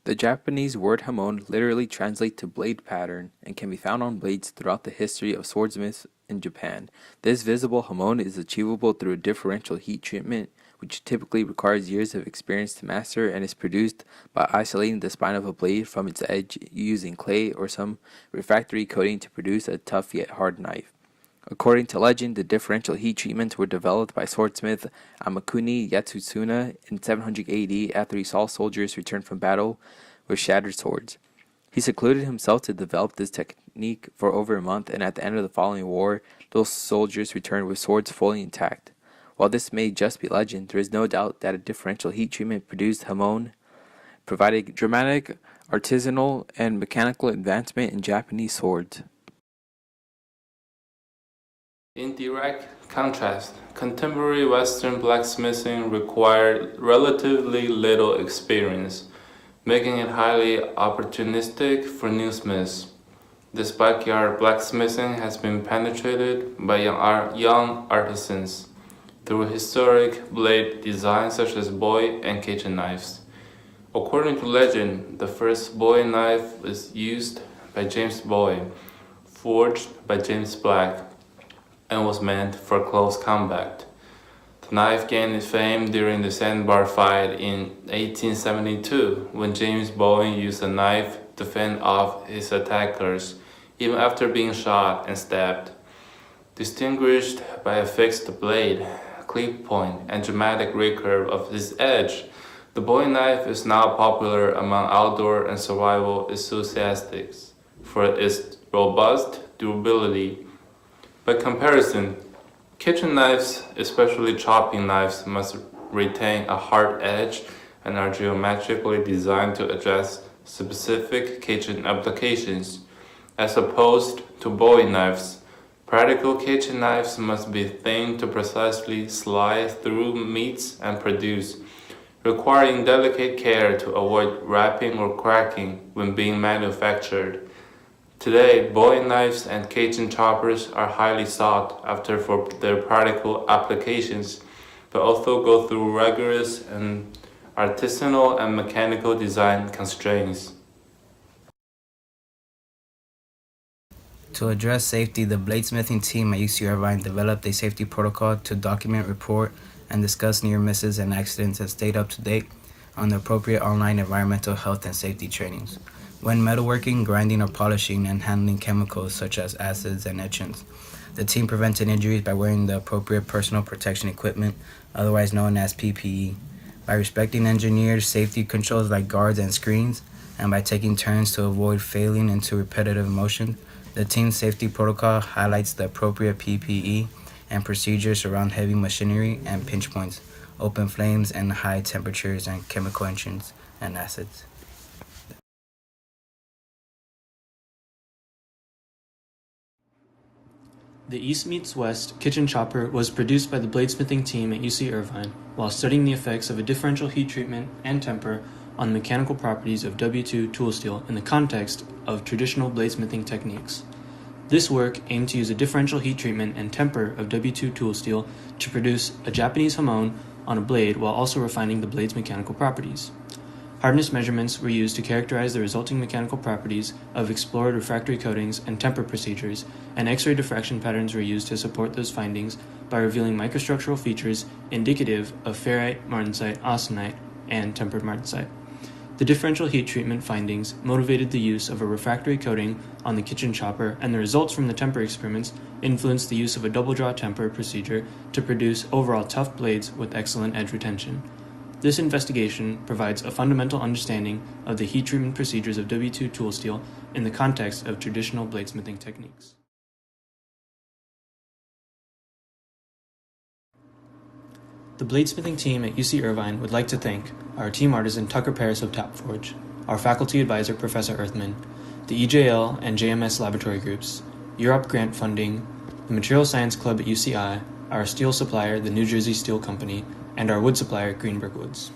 The Japanese word hamon literally translates to blade pattern and can be found on blades throughout the history of swordsmiths in Japan. This visible hamon is achievable through a differential heat treatment, which typically requires years of experience to master and is produced by isolating the spine of a blade from its edge using clay or some refractory coating to produce a tough yet hard knife. According to legend, the differential heat treatments were developed by swordsmith Amakuni Yatsutsuna in 700 AD after he saw soldiers return from battle with shattered swords. He secluded himself to develop this technique for over a month, and at the end of the following war, those soldiers returned with swords fully intact. While this may just be legend, there is no doubt that a differential heat treatment produced hamon provided dramatic, artisanal, and mechanical advancement in Japanese swords. In direct contrast, contemporary Western blacksmithing required relatively little experience, making it highly opportunistic for new smiths. This backyard blacksmithing has been penetrated by young artisans through historic blade designs such as bowie and kitchen knives. According to legend, the first bowie knife was used by James Bowie, forged by James Black, and was meant for close combat. The knife gained fame during the sandbar fight in 1872, when James Bowie used the knife to fend off his attackers, even after being shot and stabbed. Distinguished by a fixed blade, clip point, and dramatic recurve of its edge, the Bowie knife is now popular among outdoor and survival enthusiasts for its robust durability. By comparison, kitchen knives, especially chopping knives, must retain a hard edge and are geometrically designed to address specific kitchen applications. As opposed to Bowie knives, practical kitchen knives must be thin to precisely slide through meats and produce, requiring delicate care to avoid wrapping or cracking when being manufactured. Today, Bowie knives and kitchen choppers are highly sought after for their practical applications, but also go through rigorous and artisanal and mechanical design constraints. To address safety, the bladesmithing team at UC Irvine developed a safety protocol to document, report, and discuss near misses and accidents and stayed up to date on the appropriate online environmental health and safety trainings. When metalworking, grinding or polishing, and handling chemicals such as acids and etchants, the team prevented injuries by wearing the appropriate personal protection equipment, otherwise known as PPE, by respecting engineered safety controls like guards and screens, and by taking turns to avoid failing into repetitive motion. The team's safety protocol highlights the appropriate PPE and procedures around heavy machinery and pinch points, open flames, and high temperatures and chemical entrants and acids. The East Meets West kitchen chopper was produced by the bladesmithing team at UC Irvine while studying the effects of a differential heat treatment and temper on the mechanical properties of W2 tool steel in the context of traditional bladesmithing techniques. This work aimed to use a differential heat treatment and temper of W2 tool steel to produce a Japanese hamon on a blade while also refining the blade's mechanical properties. Hardness measurements were used to characterize the resulting mechanical properties of explored refractory coatings and temper procedures, and X-ray diffraction patterns were used to support those findings by revealing microstructural features indicative of ferrite, martensite, austenite, and tempered martensite. The differential heat treatment findings motivated the use of a refractory coating on the kitchen chopper, and the results from the temper experiments influenced the use of a double draw temper procedure to produce overall tough blades with excellent edge retention. This investigation provides a fundamental understanding of the heat treatment procedures of W2 tool steel in the context of traditional bladesmithing techniques. The bladesmithing team at UC Irvine would like to thank our team artisan Tucker Paris of Tapforge, our faculty advisor Professor Earthman, the EJL and JMS laboratory groups, Europe grant funding, the Material Science Club at UCI, our steel supplier, the New Jersey Steel Company, and our wood supplier, Greenberg Woods.